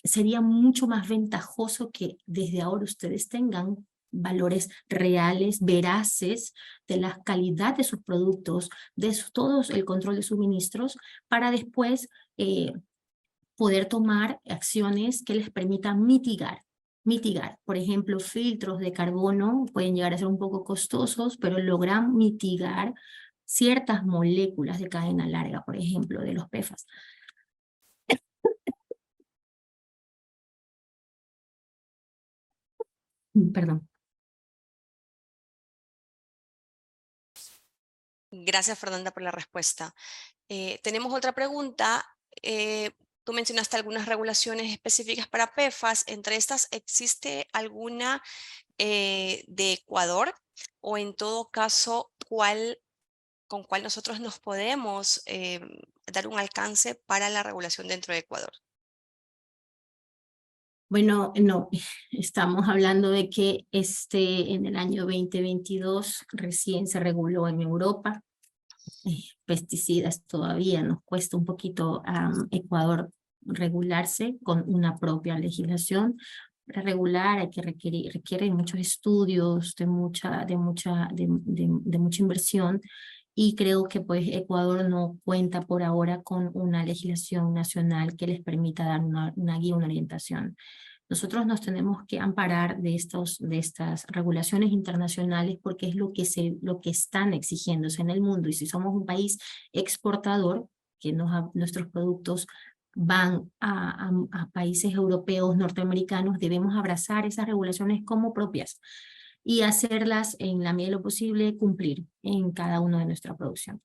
[SPEAKER 2] sería mucho más ventajoso que desde ahora ustedes tengan valores reales, veraces de la calidad de sus productos, de todos el control de suministros, para después poder tomar acciones que les permitan mitigar. Por ejemplo, filtros de carbono pueden llegar a ser un poco costosos, pero logran mitigar ciertas moléculas de cadena larga, por ejemplo, de los PFAS. Perdón.
[SPEAKER 1] Gracias, Fernanda, por la respuesta. Tenemos otra pregunta. Tú mencionaste algunas regulaciones específicas para PFAS. Entre estas, ¿existe alguna de Ecuador? O en todo caso, ¿con cuál nosotros nos podemos dar un alcance para la regulación dentro de Ecuador?
[SPEAKER 2] Bueno, no, estamos hablando de que en el año 2022 recién se reguló en Europa. Pesticidas todavía nos cuesta un poquito a Ecuador regularse con una propia legislación. Para regular hay que requiere muchos estudios, de mucha inversión, y creo que pues Ecuador no cuenta por ahora con una legislación nacional que les permita dar una guía, una orientación. Nosotros nos tenemos que amparar de estas regulaciones internacionales, porque es lo que están exigiéndose en el mundo. Y si somos un país exportador, que nuestros productos van a países europeos, norteamericanos, debemos abrazar esas regulaciones como propias y hacerlas en la medida de lo posible cumplir en cada uno de nuestra producción.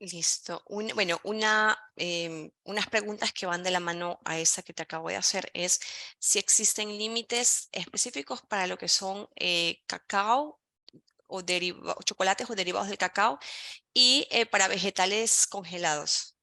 [SPEAKER 1] Listo. Bueno, unas preguntas que van de la mano a esa que te acabo de hacer es si existen límites específicos para lo que son cacao o chocolates o derivados del cacao y para vegetales congelados.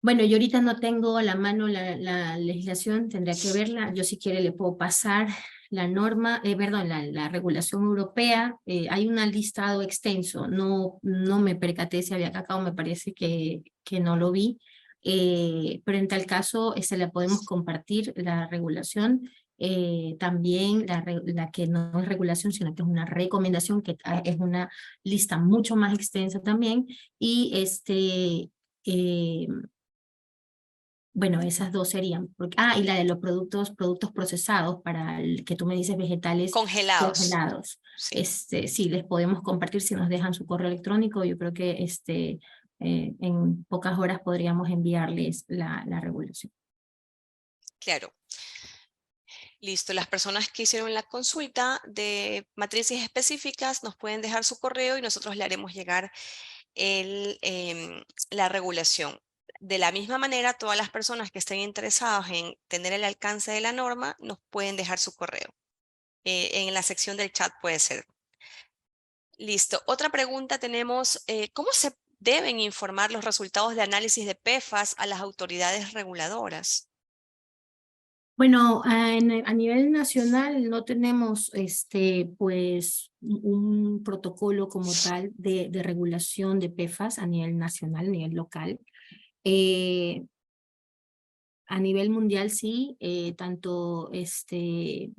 [SPEAKER 2] Bueno, yo ahorita no tengo a la mano la legislación, tendría que verla. Yo si quiere le puedo pasar la norma, perdón, la regulación europea. Hay un listado extenso, no me percaté si había cacao, me parece que no lo vi. Pero en tal caso, se la podemos compartir la regulación. También la que no es regulación, sino que es una recomendación, que es una lista mucho más extensa también. Y bueno, esas dos serían. Y la de los productos procesados, para el que tú me dices, vegetales
[SPEAKER 1] Congelados.
[SPEAKER 2] congelados.
[SPEAKER 1] Sí.
[SPEAKER 2] Sí, les podemos compartir si nos dejan su correo electrónico. Yo creo que en pocas horas podríamos enviarles la regulación.
[SPEAKER 1] Claro. Listo. Las personas que hicieron la consulta de matrices específicas nos pueden dejar su correo y nosotros le haremos llegar la regulación. De la misma manera, todas las personas que estén interesadas en tener el alcance de la norma nos pueden dejar su correo. En la sección del chat puede ser. Listo. Otra pregunta tenemos, ¿cómo se deben informar los resultados de análisis de PFAS a las autoridades reguladoras?
[SPEAKER 2] Bueno, a nivel nacional no tenemos pues un protocolo como tal de regulación de PFAS a nivel nacional, a nivel local. A nivel mundial sí, tanto el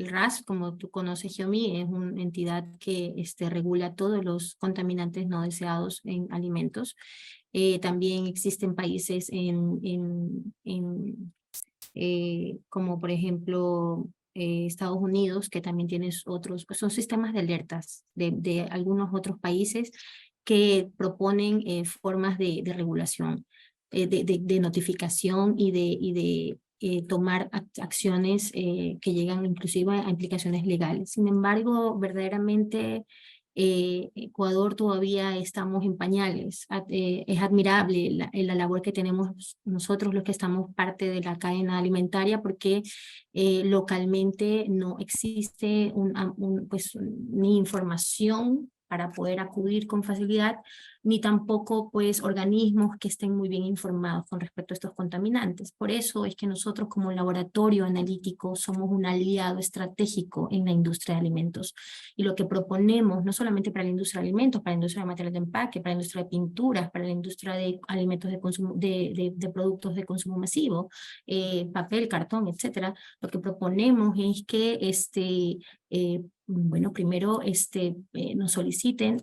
[SPEAKER 2] RAS, como tú conoces, Geomi, es una entidad que regula todos los contaminantes no deseados en alimentos. También existen países como por ejemplo Estados Unidos, que también tiene son sistemas de alertas de algunos otros países que proponen formas de regulación, de notificación y de tomar acciones que llegan inclusive a implicaciones legales. Sin embargo, verdaderamente Ecuador todavía estamos en pañales. Es admirable la labor que tenemos nosotros los que estamos parte de la cadena alimentaria porque localmente no existe pues, ni información para poder acudir con facilidad, ni tampoco pues organismos que estén muy bien informados con respecto a estos contaminantes. Por eso es que nosotros como laboratorio analítico somos un aliado estratégico en la industria de alimentos. Y lo que proponemos, no solamente para la industria de alimentos, para la industria de materiales de empaque, para la industria de pinturas, para la industria de alimentos de consumo, de productos de consumo masivo, papel, cartón, etcétera, lo que proponemos es que bueno, primero nos soliciten,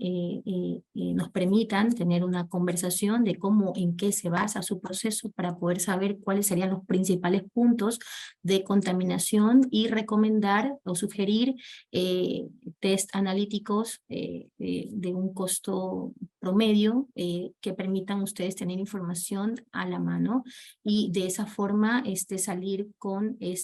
[SPEAKER 2] nos permitan tener una conversación de cómo, en qué se basa su proceso para poder saber cuáles serían los principales puntos de contaminación y recomendar o sugerir test analíticos de un costo promedio que permitan ustedes tener información a la mano y de esa forma salir con eh,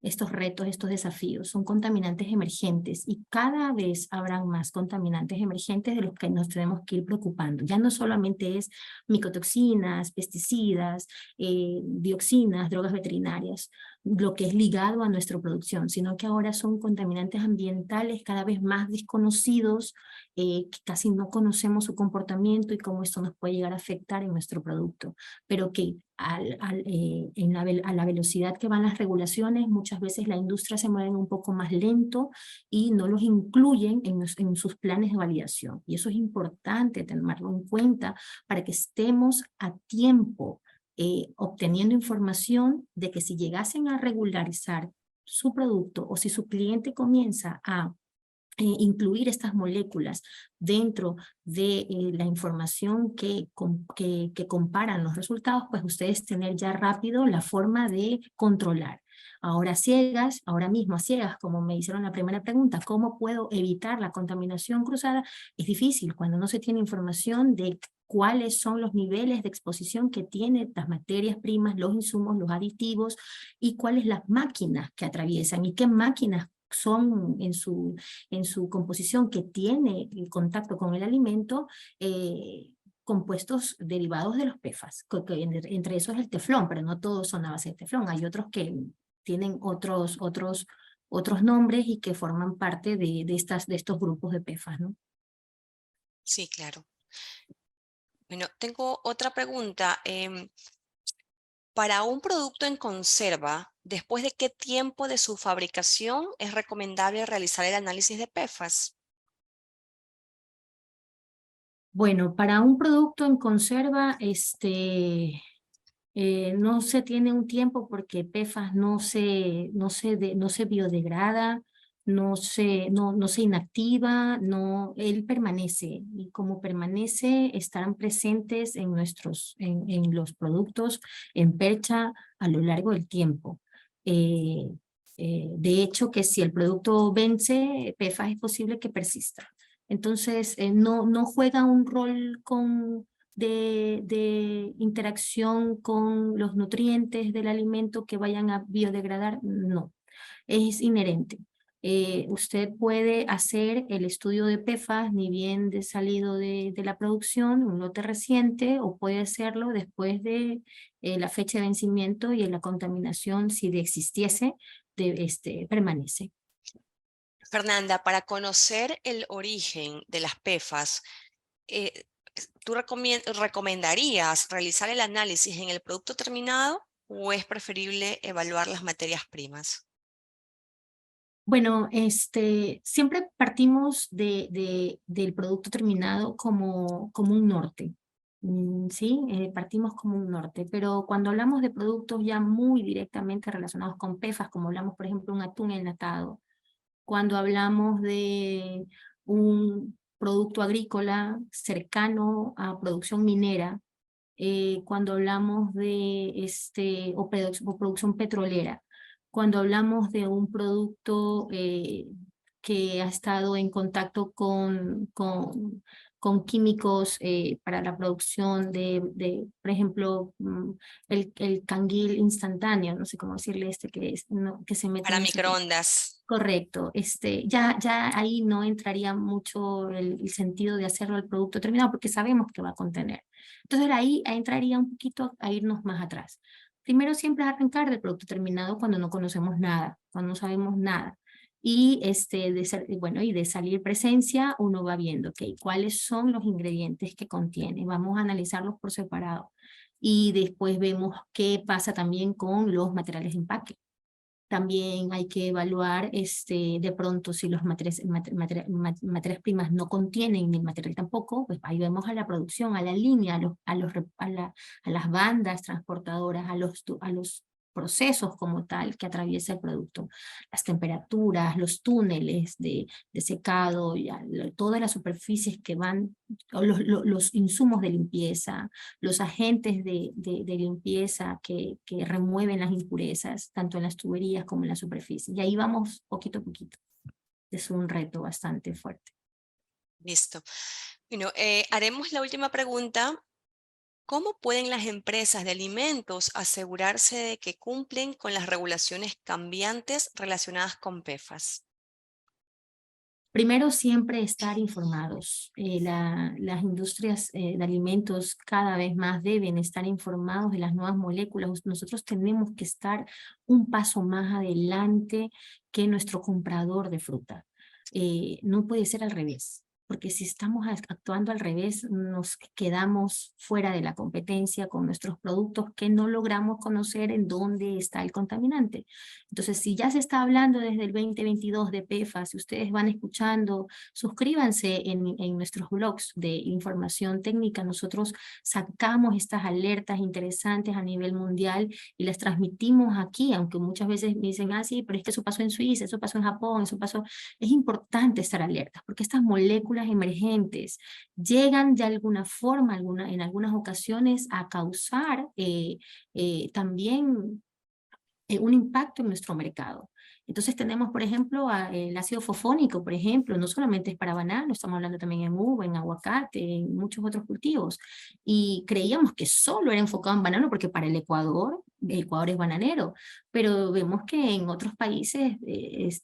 [SPEAKER 2] estos retos, estos desafíos. Son contaminantes emergentes y cada vez habrán más contaminantes emergentes de los que nos tenemos que ir preocupando. Ya no solamente es micotoxinas, pesticidas, dioxinas, drogas veterinarias, lo que es ligado a nuestra producción, sino que ahora son contaminantes ambientales cada vez más desconocidos, que casi no conocemos su comportamiento y cómo esto nos puede llegar a afectar en nuestro producto, pero que a la velocidad que van las regulaciones, muchas veces la industria se mueve un poco más lento y no los incluyen en sus planes de validación. Y eso es importante tenerlo en cuenta para que estemos a tiempo obteniendo información de que si llegasen a regularizar su producto o si su cliente comienza a incluir estas moléculas dentro de la información que comparan los resultados, pues ustedes tener ya rápido la forma de controlar. Ahora ciegas, ahora mismo a ciegas, como me hicieron la primera pregunta, ¿cómo puedo evitar la contaminación cruzada? Es difícil cuando no se tiene información de cuáles son los niveles de exposición que tienen las materias primas, los insumos, los aditivos y cuáles las máquinas que atraviesan y qué máquinas son en su composición que tiene el contacto con el alimento, compuestos derivados de los PFAS, que entre esos el teflón, pero no todos son a base de teflón, hay otros que tienen otros nombres y que forman parte de estos grupos de PFAS, ¿no?
[SPEAKER 1] Sí, claro. Bueno, tengo otra pregunta. Para un producto en conserva, ¿después de qué tiempo de su fabricación es recomendable realizar el análisis de PFAS?
[SPEAKER 2] Bueno, para un producto en conserva, no se tiene un tiempo porque PFAS no se biodegrada, no se inactiva, él permanece y como permanece estarán presentes en los productos en percha a lo largo del tiempo. De hecho, que si el producto vence, PFAS es posible que persista. Entonces, no juega un rol de interacción con los nutrientes del alimento que vayan a biodegradar, no, es inherente. Usted puede hacer el estudio de PFAS ni bien de salido de la producción, un lote reciente, o puede hacerlo después de la fecha de vencimiento y en la contaminación, si existiese, permanece.
[SPEAKER 1] Fernanda, para conocer el origen de las PFAS, eh, ¿tú recomendarías realizar el análisis en el producto terminado o es preferible evaluar las materias primas?
[SPEAKER 2] Bueno, siempre partimos del producto terminado como un norte, ¿sí? Partimos como un norte, pero cuando hablamos de productos ya muy directamente relacionados con PFAS, como hablamos, por ejemplo, un atún enlatado, cuando hablamos de un producto agrícola cercano a producción minera, cuando hablamos de o producción petrolera, cuando hablamos de un producto que ha estado en contacto con químicos para la producción por ejemplo, el canguil instantáneo, no sé cómo decirle que se mete
[SPEAKER 1] Para
[SPEAKER 2] en ese tipo.
[SPEAKER 1] microondas.
[SPEAKER 2] Correcto, ya ahí no entraría mucho el sentido de hacerlo al producto terminado porque sabemos que va a contener. Entonces ahí entraría un poquito a irnos más atrás. Primero siempre arrancar del producto terminado cuando no conocemos nada, cuando no sabemos nada. Y de salir presencia, uno va viendo, ok, cuáles son los ingredientes que contiene. Vamos a analizarlos por separado. Y después vemos qué pasa también con los materiales de empaque. También hay que evaluar de pronto si los materias primas no contienen ni el material tampoco, pues ahí vemos a la producción, a la línea, a las bandas transportadoras, a los procesos como tal que atraviesa el producto, las temperaturas, los túneles de secado, todas las superficies que van, los insumos de limpieza, los agentes de limpieza que remueven las impurezas, tanto en las tuberías como en la superficie. Y ahí vamos poquito a poquito. Es un reto bastante fuerte.
[SPEAKER 1] Listo. Bueno, haremos la última pregunta. ¿Cómo pueden las empresas de alimentos asegurarse de que cumplen con las regulaciones cambiantes relacionadas con PFAS?
[SPEAKER 2] Primero, siempre estar informados. Las industrias de alimentos cada vez más deben estar informados de las nuevas moléculas. Nosotros tenemos que estar un paso más adelante que nuestro comprador de fruta. No puede ser al revés, porque si estamos actuando al revés, nos quedamos fuera de la competencia con nuestros productos que no logramos conocer en dónde está el contaminante. Entonces, si ya se está hablando desde el 2022 de PFAS, si ustedes van escuchando, suscríbanse en nuestros blogs de información técnica. Nosotros sacamos estas alertas interesantes a nivel mundial y las transmitimos aquí, aunque muchas veces me dicen, ah, sí, pero es que eso pasó en Suiza, eso pasó en Japón, eso pasó. Es importante estar alertas porque estas moléculas emergentes llegan de alguna forma, en algunas ocasiones, a causar también un impacto en nuestro mercado. Entonces tenemos, por ejemplo, el ácido fosfónico, por ejemplo, no solamente es para banano, estamos hablando también en uva, en aguacate, en muchos otros cultivos. Y creíamos que solo era enfocado en banano porque para el Ecuador es bananero, pero vemos que en otros países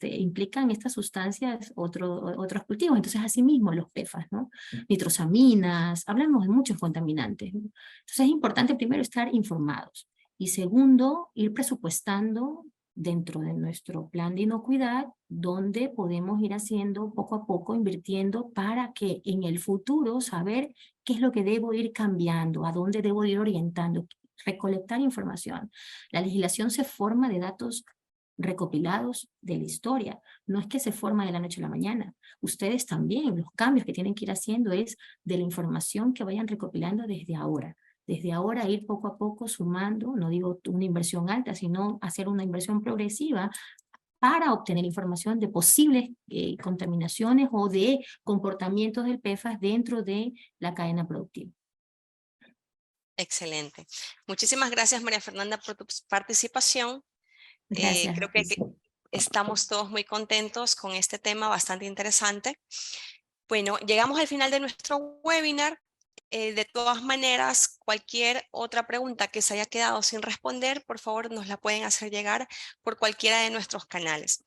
[SPEAKER 2] implican estas sustancias otros cultivos. Entonces, asimismo, los PFAS, ¿no? Nitrosaminas, hablamos de muchos contaminantes, ¿no? Entonces, es importante primero estar informados. Y segundo, ir presupuestando dentro de nuestro plan de inocuidad, donde podemos ir haciendo poco a poco, invirtiendo para que en el futuro saber qué es lo que debo ir cambiando, a dónde debo ir orientando, recolectar información. La legislación se forma de datos recopilados de la historia, no es que se forma de la noche a la mañana. Ustedes también, los cambios que tienen que ir haciendo es de la información que vayan recopilando desde ahora. Desde ahora ir poco a poco sumando, no digo una inversión alta, sino hacer una inversión progresiva para obtener información de posibles contaminaciones o de comportamientos del PFAS dentro de la cadena productiva.
[SPEAKER 1] Excelente. Muchísimas gracias, María Fernanda, por tu participación.
[SPEAKER 2] Gracias.
[SPEAKER 1] Creo que estamos todos muy contentos con este tema bastante interesante. Bueno, llegamos al final de nuestro webinar. De todas maneras, cualquier otra pregunta que se haya quedado sin responder, por favor, nos la pueden hacer llegar por cualquiera de nuestros canales.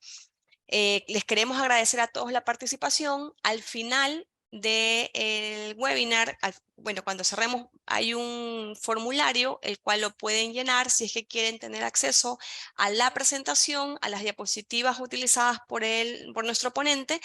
[SPEAKER 1] Les queremos agradecer a todos la participación. Al final del webinar, bueno, cuando cerremos, hay un formulario el cual lo pueden llenar si es que quieren tener acceso a la presentación, a las diapositivas utilizadas por nuestro ponente